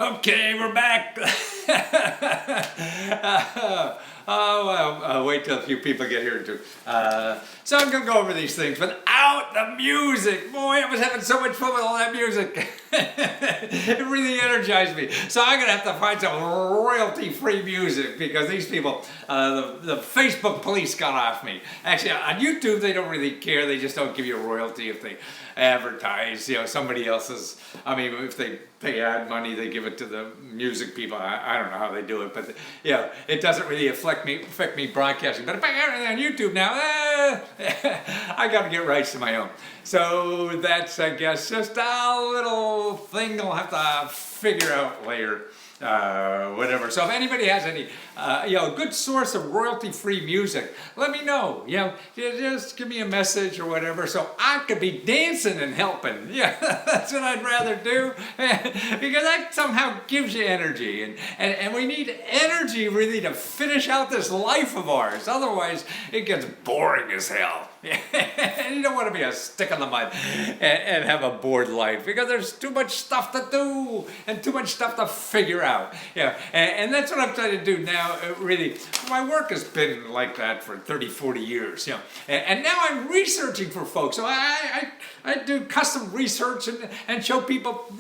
Okay, we're back. Well, wait till a few people get here too. So I'm gonna go over these things without the music. Boy, I was having so much fun with all that music. It really energized me. So I'm gonna have to find some royalty-free music because these people, the Facebook police got off me. Actually, on YouTube they don't really care. They just don't give you a royalty if they advertise, somebody else's. I mean, if they pay ad money, they give it to the music people. I don't know how they do it, but it doesn't really affect me broadcasting. But if I have it on YouTube now, I got to get rights to my own. So that's, I guess, just a little thing I'll have to figure out later. Whatever. So if anybody has any, a good source of royalty-free music, let me know. Just give me a message or whatever, so I could be dancing and helping. Yeah, that's what I'd rather do, because that somehow gives you energy, and we need energy really to finish out this life of ours. Otherwise, it gets boring as hell. You don't want to be a stick in the mud and have a bored life, because there's too much stuff to do and too much stuff to figure out. And that's what I'm trying to do now. Really, my work has been like that for 30, 40 years. And now I'm researching for folks. So I do custom research and show people,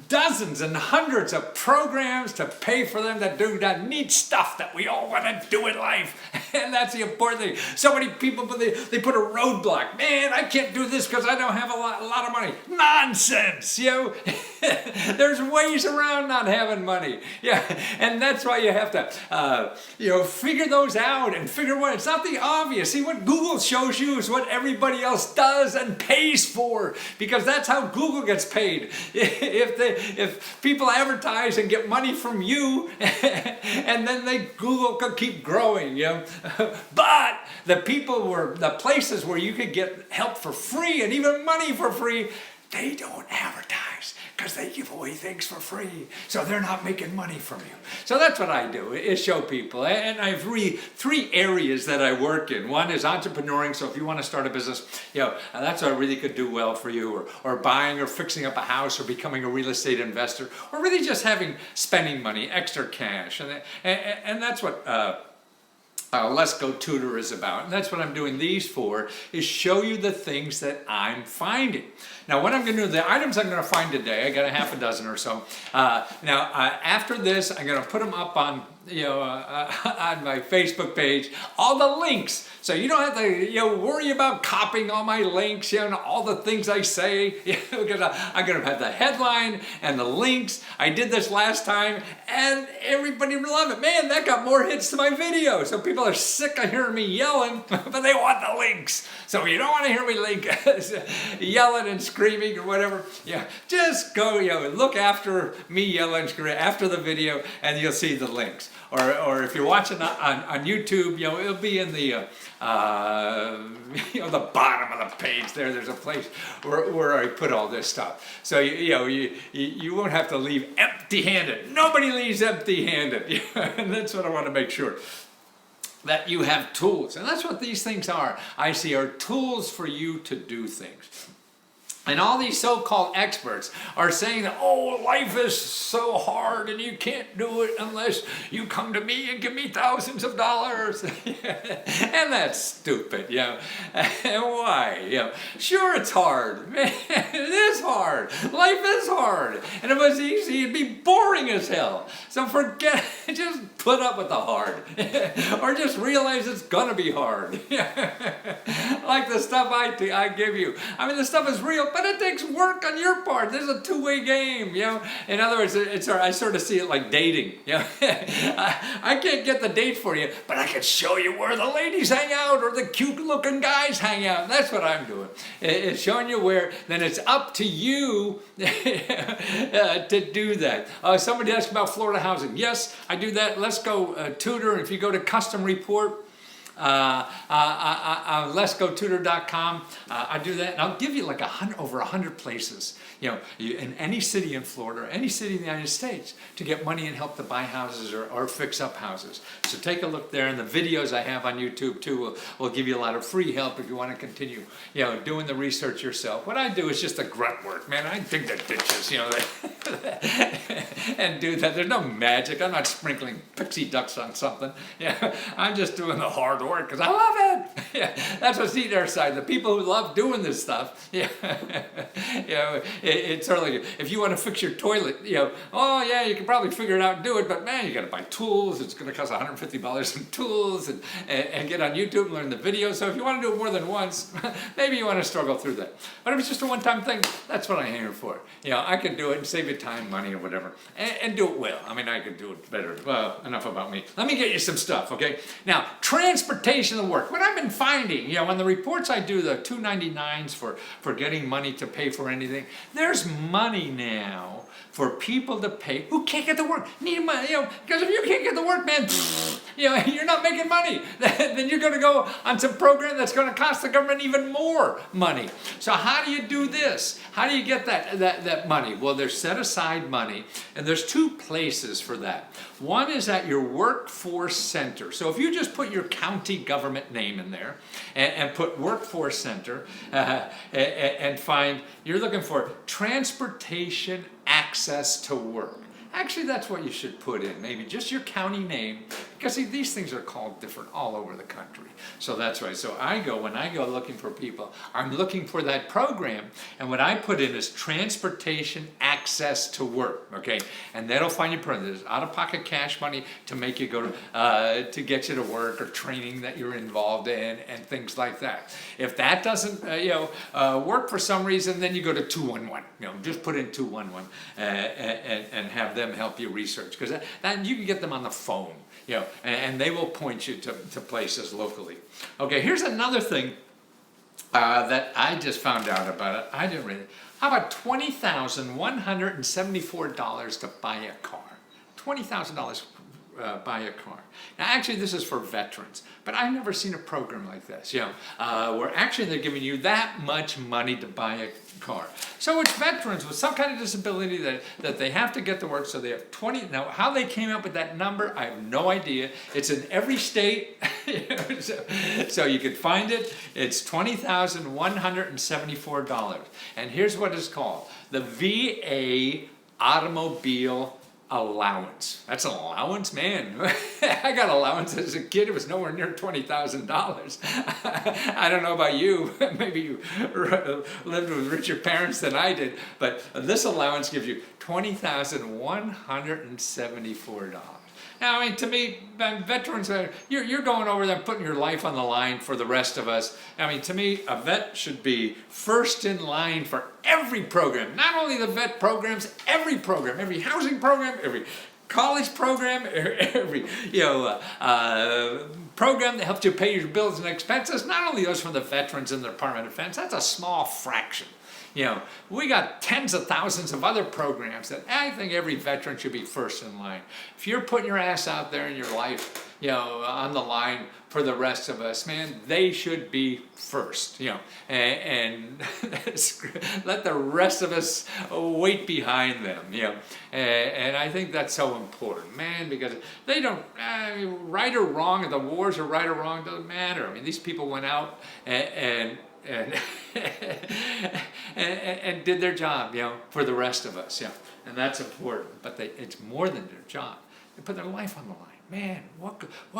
dozens and hundreds of programs to pay for them to do that neat stuff that we all want to do in life. And that's the important thing. So many people, they put a roadblock. Man, I can't do this because I don't have a lot of money. Nonsense, There's ways around not having money. And that's why you have to, figure those out and figure what, it's not the obvious. See, what Google shows you is what everybody else does and pays for, because that's how Google gets paid. If people advertise and get money from you, and then Google could keep growing, But the places where you could get help for free and even money for free, they don't advertise because they give away things for free. So they're not making money from you. So that's what I do, is show people. And I have three areas that I work in. One is entrepreneuring. So if you want to start a business, that's what I really could do well for you, or buying or fixing up a house, or becoming a real estate investor, or really just spending money, extra cash. And that's what Let's Go Tutor is about. And that's what I'm doing these for, is show you the things that I'm finding. Now, what I'm going to do, the items I'm going to find today, I got a half a dozen or so. After this, I'm going to put them up on on my Facebook page, all the links. So you don't have to worry about copying all my links, and all the things I say, because I'm going to have the headline and the links. I did this last time, and everybody loved it. Man, that got more hits to my video. So people are sick of hearing me yelling, but they want the links. So if you don't want to hear me yelling and screaming or whatever, just go, look after me yelling and screaming after the video, and you'll see the links. Or if you're watching on YouTube, it'll be in the the bottom of the page there. There's a place where I put all this stuff. So you won't have to leave empty-handed. Nobody leaves empty-handed. And that's what I want to make sure, that you have tools. And that's what these things are. I see are tools for you to do things. And all these so-called experts are saying that, life is so hard and you can't do it unless you come to me and give me thousands of dollars. And that's stupid, And why? Sure, it's hard. Man, it is hard. Life is hard. And if it was easy, it'd be boring as hell. So forget it. Just put up with the hard. Or just realize it's gonna be hard. Like the stuff I give you. I mean, the stuff is real, but it takes work on your part. There's a two-way game, In other words, I sort of see it like dating, I can't get the date for you, but I can show you where the ladies hang out or the cute-looking guys hang out. That's what I'm doing. It's showing you where. Then it's up to you to do that. Somebody asked about Florida housing. Yes, I do that. Let's Go Tutor. If you go to Custom Report, letsgotutor.com. I do that, and I'll give you like over 100 places, in any city in Florida, or any city in the United States, to get money and help to buy houses or fix up houses. So take a look there, and the videos I have on YouTube too will give you a lot of free help if you want to continue, doing the research yourself. What I do is just a grunt work, man. I dig the ditches, and do that. There's no magic. I'm not sprinkling pixie dust on something. Yeah, I'm just doing the hard work because I love it. Yeah, that's what's the other side. The people who love doing this stuff. Yeah, it's sort of like if you want to fix your toilet. Oh yeah, you can probably figure it out and do it, but man, you got to buy tools. It's going to cost $150 in tools, and get on YouTube and learn the videos. So if you want to do it more than once, maybe you want to struggle through that. But if it's just a one-time thing, that's what I'm here for. I can do it and save you time, money, or whatever, and do it well. I mean, I could do it better. Well, enough about me. Let me get you some stuff, okay? Now, transportation to work. What I've been finding, on the reports I do, the 299s for getting money to pay for anything, there's money now for people to pay who can't get to work. Need money, because if you can't get to work, man, you're not making money. Then you're going to go on some program that's going to cost the government even more money. So how do you do this? How do you get that money? Well, there's set aside money, and there's two places for that. One is at your workforce center. So if you just put your county government name in there and put workforce center and find, you're looking for transportation access to work. Actually, that's what you should put in, maybe just your county name, because see, these things are called different all over the country. So that's right. So when I go looking for people, I'm looking for that program, and what I put in is transportation access to work, okay? And that'll find you there's out-of-pocket cash money to make you go to get you to work, or training that you're involved in, and things like that. If that doesn't work for some reason, then you go to 211. Just put in 211 and have them help you research, because that you can get them on the phone, and they will point you to places locally. Okay, here's another thing that I just found out about it. I didn't read it. How about $20,174 to buy a car? $20,000 buy a car. Now, actually, this is for veterans, but I've never seen a program like this. Where actually they're giving you that much money to buy a car. So it's veterans with some kind of disability that they have to get to work. So they have 20. Now, how they came up with that number, I have no idea. It's in every state, so you could find it. It's $20,174, and here's what it's called: the VA automobile allowance. That's an allowance, man. I got allowance as a kid. It was nowhere near $20,000. I don't know about you. Maybe you lived with richer parents than I did, but this allowance gives you $20,174. Now, I mean, to me, veterans, you're going over there putting your life on the line for the rest of us. I mean, to me, a vet should be first in line for every program. Not only the vet programs, every program, every housing program, every college program, every program that helps you pay your bills and expenses. Not only those from the veterans and the Department of Defense. That's a small fraction. We got tens of thousands of other programs that I think every veteran should be first in line. If you're putting your ass out there in your life, on the line for the rest of us, man, they should be first, and let the rest of us wait behind them, and I think that's so important, man, because they don't, right or wrong, if the wars are right or wrong, doesn't matter. I mean, these people went out and did their job, for the rest of us, and that's important. But it's more than their job. They put their life on the line. Man, what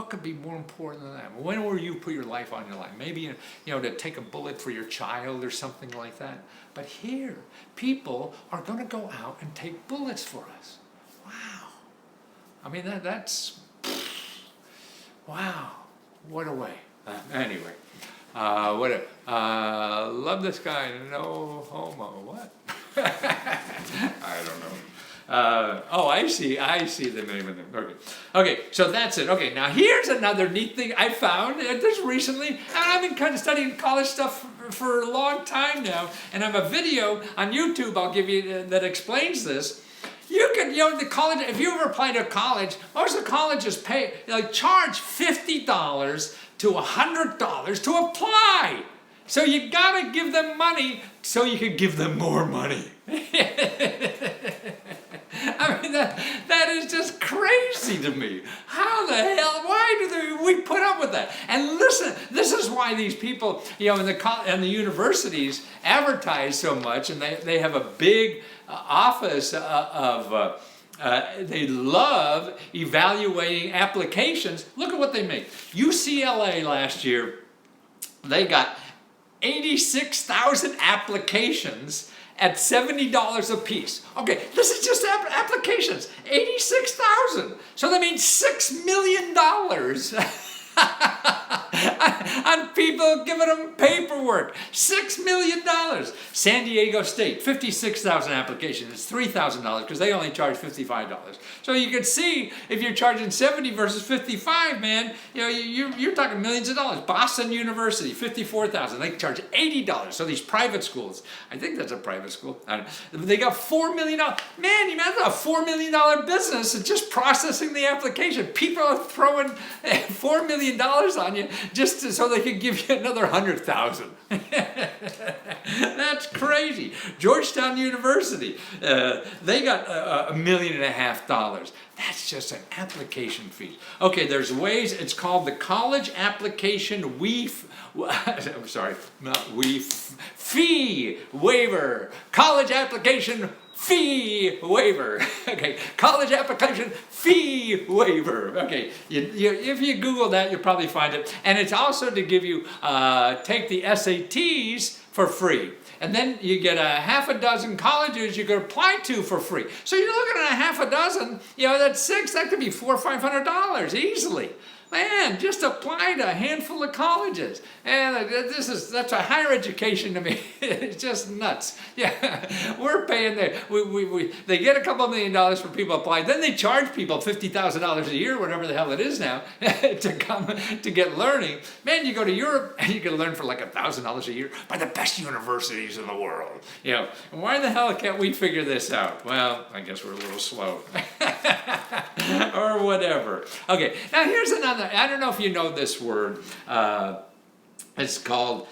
could be more important than that? When will you put your life on your line? Maybe to take a bullet for your child or something like that. But here, people are going to go out and take bullets for us. Wow. I mean, that's wow. What a way. Anyway. Love this guy, no homo, what? I don't know. I see the name of them. Okay, so that's it. Okay, now here's another neat thing I found just recently, and I've been kind of studying college stuff for a long time now, and I have a video on YouTube I'll give you that explains this. You could, the college, if you ever apply to college, most of the colleges charge $50 to $100 to apply. So you gotta give them money so you can give them more money. I mean, that is just crazy to me. How the hell, why do we put up with that. And listen, this is why these people, you know, in the universities advertise so much, and they have a big office they love evaluating applications. Look at what they make. UCLA last year, they got 86,000 applications at $70 a piece. Okay, this is just applications. 86,000. So that means $6 million on people giving them paperwork. $6 million. San Diego State, 56,000 applications. It's $3,000 because they only charge $55. So you can see if you're charging 70 versus 55, man, you know, you're talking millions of dollars. Boston University, 54,000. They charge $80. So these private schools, I think that's a private school. I don't know, they got $4 million. Man, you imagine a $4 million business and just processing the application. People are throwing $4 million on you just so they could give you another 100,000. That's crazy. Georgetown University, they got $1.5 million. That's just an application fee. Okay, there's ways. It's called the college application fee waiver. College application fee waiver. Okay, college application fee waiver. Okay, if you Google that, you'll probably find it. And it's also to give you, take the SATs for free. And then you get a half a dozen colleges you could apply to for free. So you're looking at a half a dozen, you know, that's six, that could be $400 or $500 easily. Man, just apply to a handful of colleges. And that's a higher education to me. It's just nuts. Yeah, we're paying they get a couple $1 million for people apply. Then they charge people $50,000 a year, whatever the hell it is now, to come to get learning. Man, you go to Europe and you can learn for like $1,000 a year by the best universities in the world. You know, why the hell can't we figure this out? Well, I guess we're a little slow. Or whatever. Okay, now here's another. I don't know if you know this word. It's called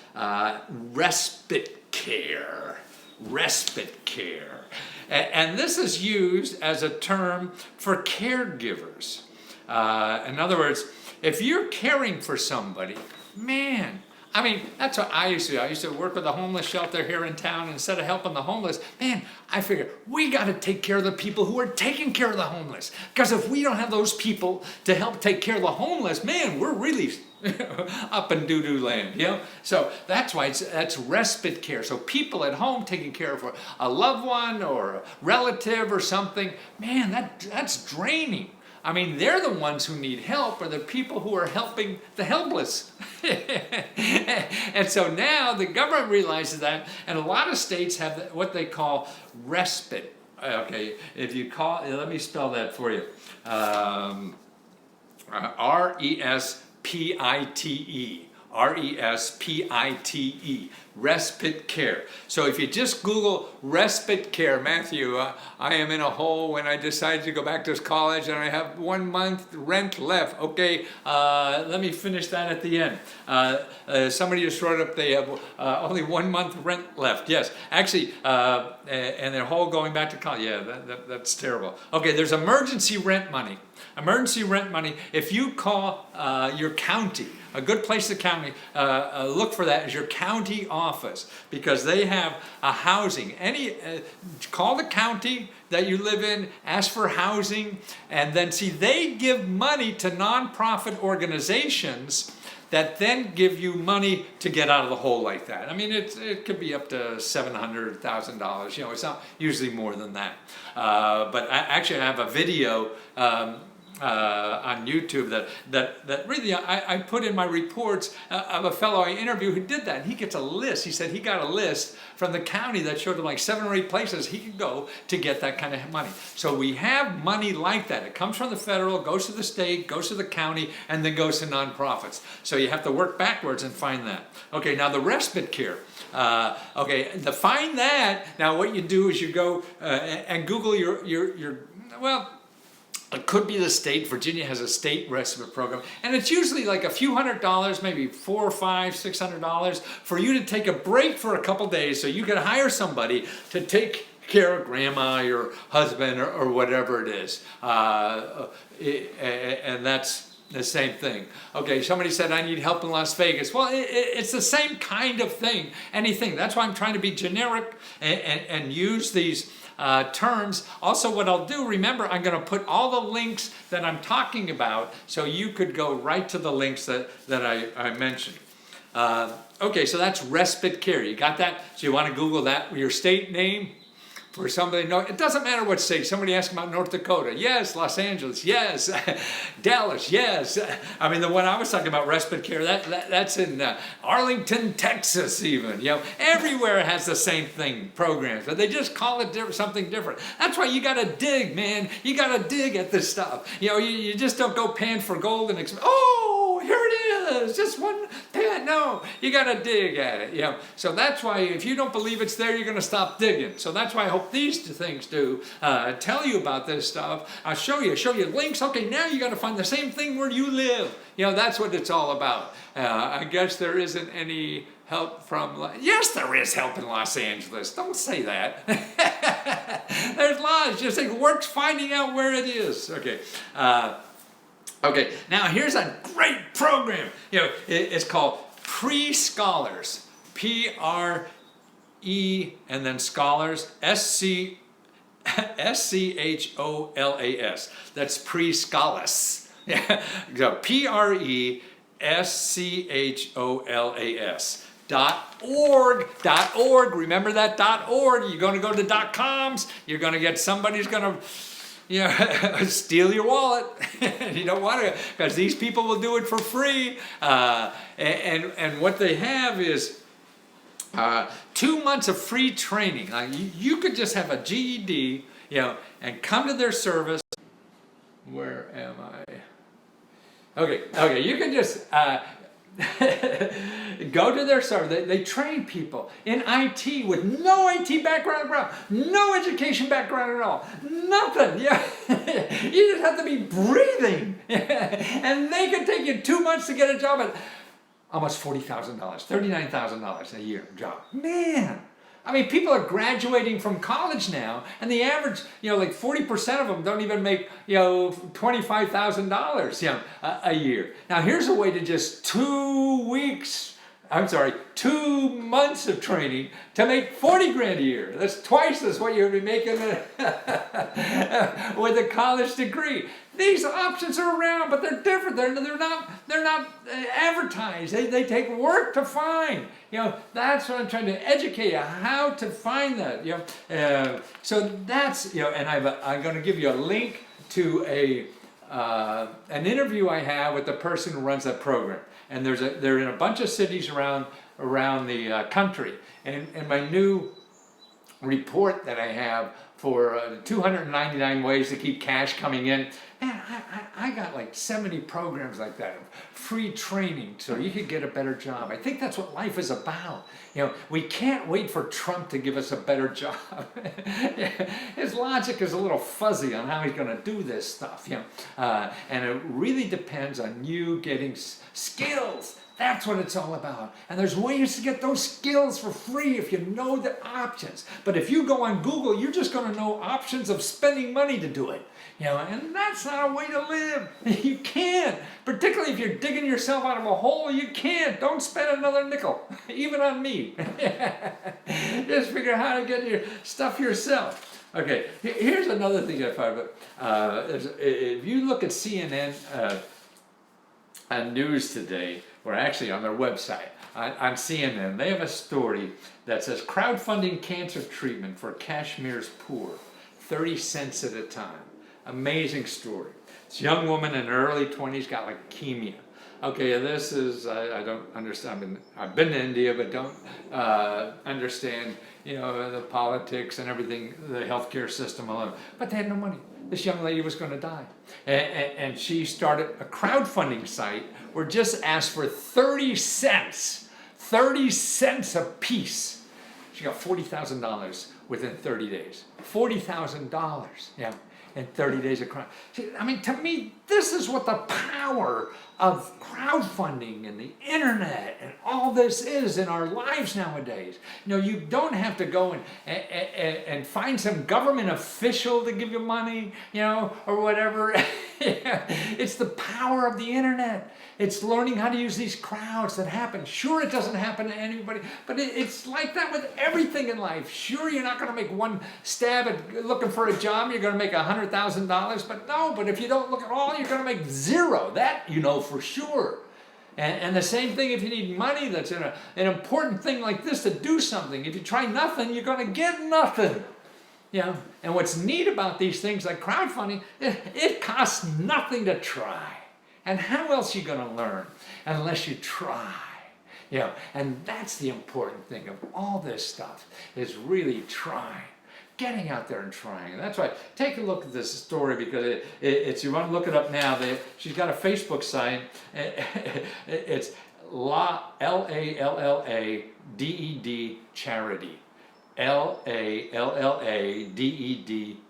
respite care. Respite care. And this is used as a term for caregivers. In other words, if you're caring for somebody, man, I mean, that's what I used to do. I used to work with a homeless shelter here in town. And instead of helping the homeless, man, I figured we got to take care of the people who are taking care of the homeless. Because if we don't have those people to help take care of the homeless, man, we're really up in doo-doo land, you know? So that's why that's respite care. So people at home taking care of a loved one or a relative or something, man, that's draining. I mean, they're the ones who need help, or the people who are helping the helpless. And so now the government realizes that, and a lot of states have what they call respite. Okay, if you call, let me spell that for you. R-E-S-P-I-T-E. R-E-S-P-I-T-E, respite care. So if you just Google respite care, Matthew, I am in a hole when I decided to go back to college and I have 1 month rent left. Okay, let me finish that at the end. Somebody just wrote up they have only 1 month rent left. Yes, actually, and their whole going back to college. Yeah, that's terrible. Okay, there's emergency rent money. Emergency rent money, if you call your county, a good place to county, look for that is your county office, because they have a housing. Call the county that you live in, ask for housing, and then see, they give money to nonprofit organizations that then give you money to get out of the hole like that. I mean, it could be up to $700,000. You know, it's not usually more than that. But I have a video on YouTube that really I put in my reports of a fellow I interviewed who did that. And he gets a list. He said he got a list from the county that showed him like 7 or 8 places he could go to get that kind of money. So we have money like that. It comes from the federal, goes to the state, goes to the county, and then goes to nonprofits. So you have to work backwards and find that. Okay, now the respite care. Okay, to find that, now what you do is you go and Google your well, it could be the state. Virginia has a state respite program, and it's usually like a few $100, maybe $400, $500, $600 for you to take a break for a couple days, so you can hire somebody to take care of grandma, your husband, or whatever it is, and that's The same thing. Okay, somebody said I need help in Las Vegas. Well, it's the same kind of thing, anything. That's why I'm trying to be generic and use these terms. Also, what I'll do, remember, I'm going to put all the links that I'm talking about so you could go right to the links that I mentioned. Okay, so that's respite care. You got that? So you want to Google that, your state name, for somebody. No, it doesn't matter what state. Somebody asked about North Dakota. Yes. Los Angeles. Yes. Dallas. Yes. I mean, the one I was talking about, respite care, that's in Arlington, Texas even. You know, everywhere it has the same thing, programs, but they just call it something different. That's why you got to dig, man. You got to dig at this stuff. You know, you just don't go pan for gold and oh, here it is, just one pan. No, you got to dig at it. You know, so that's why if you don't believe it's there, you're going to stop digging. So that's why I hope these two things do tell you about this stuff. I'll show you links. Okay, now you got to find the same thing where you live. You know, that's what it's all about. I guess there isn't any help from. Yes, there is help in Los Angeles. Don't say that. There's lots. Just think work's finding out where it is. Okay. Okay, now here's a great program. You know, it's called Pre-Scholars. P-R-E and then Scholars, S-C-H-O-L-A-S. That's Pre-Scholars. Yeah, so P-R-E-S-C-H-O-L-A-S. .org. Remember that .org. You're going to go to .coms. You're going to get somebody's going to steal your wallet. You don't want to, because these people will do it for free. And what they have is 2 months of free training. You could just have a GED, you know, and come to their service. Where am I? Okay, you can just go to their service. They train people in IT with no IT background, no education background at all, nothing. Yeah, you just have to be breathing, and they can take you 2 months to get a job at almost $40,000, $39,000 a year job. Man, I mean, people are graduating from college now, and the average, you know, like 40% of them don't even make, you know, $25,000, you know, a year. Now, here's a way to just 2 months of training to make 40 grand a year. That's twice as what you'd be making with a college degree. These options are around, but they're different. They're not advertised. They take work to find. You know, that's what I'm trying to educate you how to find that. You know, so that's, you know, and I'm going to give you a link to an interview I have with the person who runs that program. And they're in a bunch of cities around the country. And my new report that I have for 299 ways to keep cash coming in. Man, I got like 70 programs like that, free training so you could get a better job. I think that's what life is about. You know, we can't wait for Trump to give us a better job. His logic is a little fuzzy on how he's going to do this stuff. You know, and it really depends on you getting skills. That's what it's all about. And there's ways to get those skills for free if you know the options. But if you go on Google, you're just going to know options of spending money to do it. You know, and that's not a way to live. You can't. Particularly if you're digging yourself out of a hole, you can't. Don't spend another nickel, even on me. Just figure out how to get your stuff yourself. Okay, here's another thing I found. If you look at CNN News today, or actually on their website, on CNN, they have a story that says crowdfunding cancer treatment for Kashmir's poor, 30 cents at a time. Amazing story. This young woman in her early 20s got leukemia. Okay, this is, I don't understand, I've been to India, but don't understand, you know, the politics and everything, the healthcare system alone. But they had no money. This young lady was going to die. And she started a crowdfunding site where just asked for 30 cents a piece. She got $40,000 within 30 days. $40,000, yeah. in 30 days of crowd. See, I mean, to me, this is what the power of crowdfunding and the internet and all this is in our lives nowadays. You know, you don't have to go and find some government official to give you money, you know, or whatever. It's the power of the internet. It's learning how to use these crowds that happen. Sure, it doesn't happen to anybody, but it's like that with everything in life. Sure, you're not going to make one stab at looking for a job. You're going to make $100,000, but no, but if you don't look at all, you're going to make zero. That you know for sure. And the same thing if you need money that's an important thing like this to do something. If you try nothing, you're going to get nothing. Yeah, and what's neat about these things like crowdfunding, it costs nothing to try. And how else are you going to learn unless you try? You know, and that's the important thing of all this stuff, is really trying. Getting out there and trying. And that's why, take a look at this story, because it's you want to look it up now. She's got a Facebook site. It's L-A-L-L-A-D-E-D charity. L-A-L-L-A-D-E-D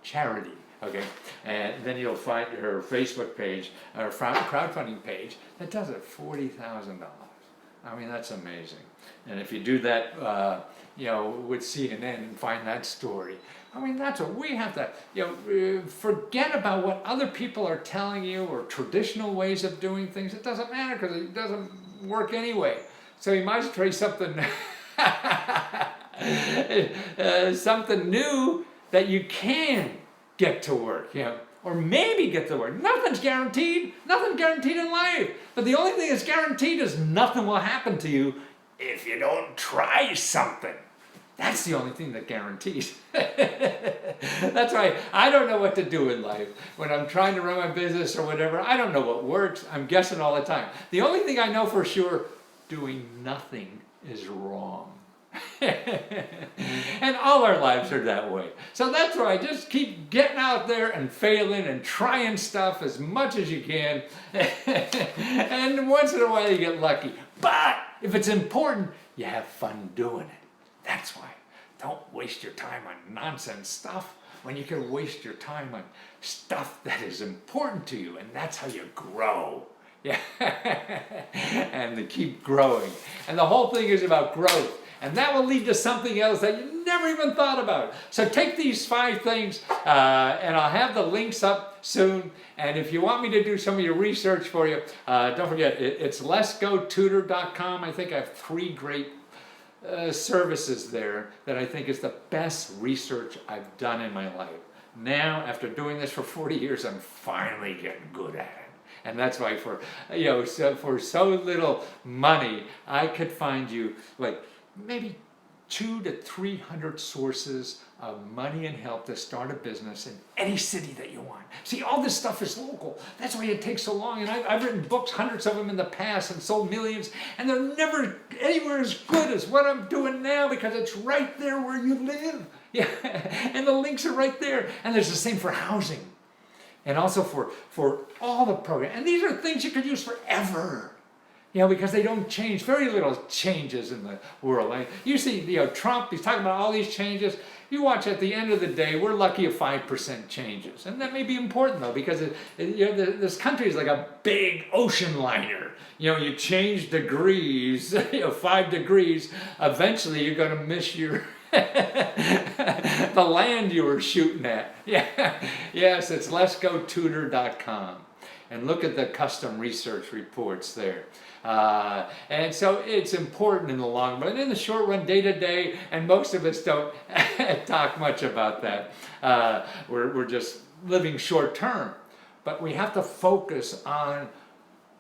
charity. Okay, and then you'll find her Facebook page, or crowdfunding page, that does it $40,000. I mean, that's amazing. And if you do that, you know, with CNN and find that story, I mean, that's what we have to, you know, forget about what other people are telling you or traditional ways of doing things. It doesn't matter, because it doesn't work anyway. So you might as well try something, something new that you can get to work, you know, or maybe get to work. Nothing's guaranteed. Nothing's guaranteed in life. But the only thing that's guaranteed is nothing will happen to you if you don't try something. That's the only thing that guarantees. That's why I don't know what to do in life. When I'm trying to run my business or whatever, I don't know what works. I'm guessing all the time. The only thing I know for sure, doing nothing is wrong. And all our lives are that way. So that's why just keep getting out there and failing and trying stuff as much as you can. And once in a while you get lucky. But if it's important, you have fun doing it. That's why. Don't waste your time on nonsense stuff when you can waste your time on stuff that is important to you. And that's how you grow. Yeah. And to keep growing. And the whole thing is about growth. And that will lead to something else that you never even thought about. So take these 5 things, and I'll have the links up soon. And if you want me to do some of your research for you, don't forget, it's let'sgotutor.com. I think I have 3 great services there that I think is the best research I've done in my life. Now, after doing this for 40 years, I'm finally getting good at it. And that's why for so little money, I could find you like maybe 200 to 300 sources of money and help to start a business in any city that you want. See, all this stuff is local. That's why it takes so long. And I've written books, hundreds of them in the past, and sold millions. And they're never anywhere as good as what I'm doing now, because it's right there where you live. Yeah, and the links are right there. And there's the same for housing. And also for all the programs. And these are things you could use forever. You know, because they don't change. Very little changes in the world. I mean, you see, you know, Trump, he's talking about all these changes. You watch, at the end of the day, we're lucky at 5% changes. And that may be important, though, because you know, this country is like a big ocean liner. You know, you change degrees, 5 degrees, eventually you're going to miss your... the land you were shooting at. Yeah. Yes, it's let'sgotutor.com. And look at the custom research reports there. And so it's important in the long run. In the short run, day to day, and most of us don't talk much about that. We're just living short term. But we have to focus on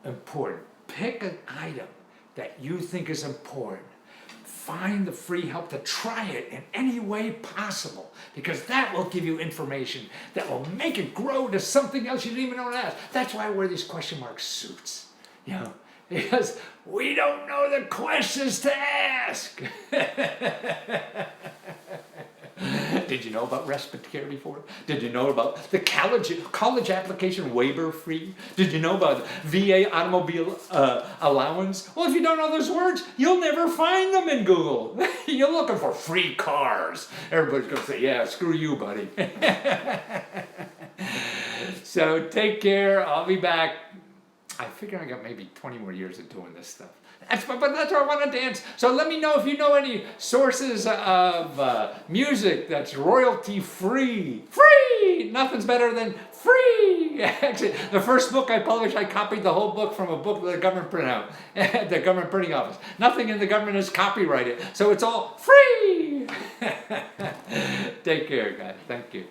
important. Pick an item that you think is important. Find the free help to try it in any way possible, because that will give you information that will make it grow to something else you didn't even know to ask. That's why I wear these question mark suits, you know, because we don't know the questions to ask. Did you know about Respite before? Did you know about the college application waiver free? Did you know about VA automobile allowance? Well, if you don't know those words, you'll never find them in Google. You're looking for free cars. Everybody's going to say, yeah, screw you, buddy. So take care. I'll be back. I figure I got maybe 20 more years of doing this stuff. But that's where I want to dance. So let me know if you know any sources of music that's royalty free. Free! Nothing's better than free! Actually, the first book I published, I copied the whole book from a book that the government printed out at the government printing office. Nothing in the government is copyrighted, so it's all free! Take care, guys. Thank you.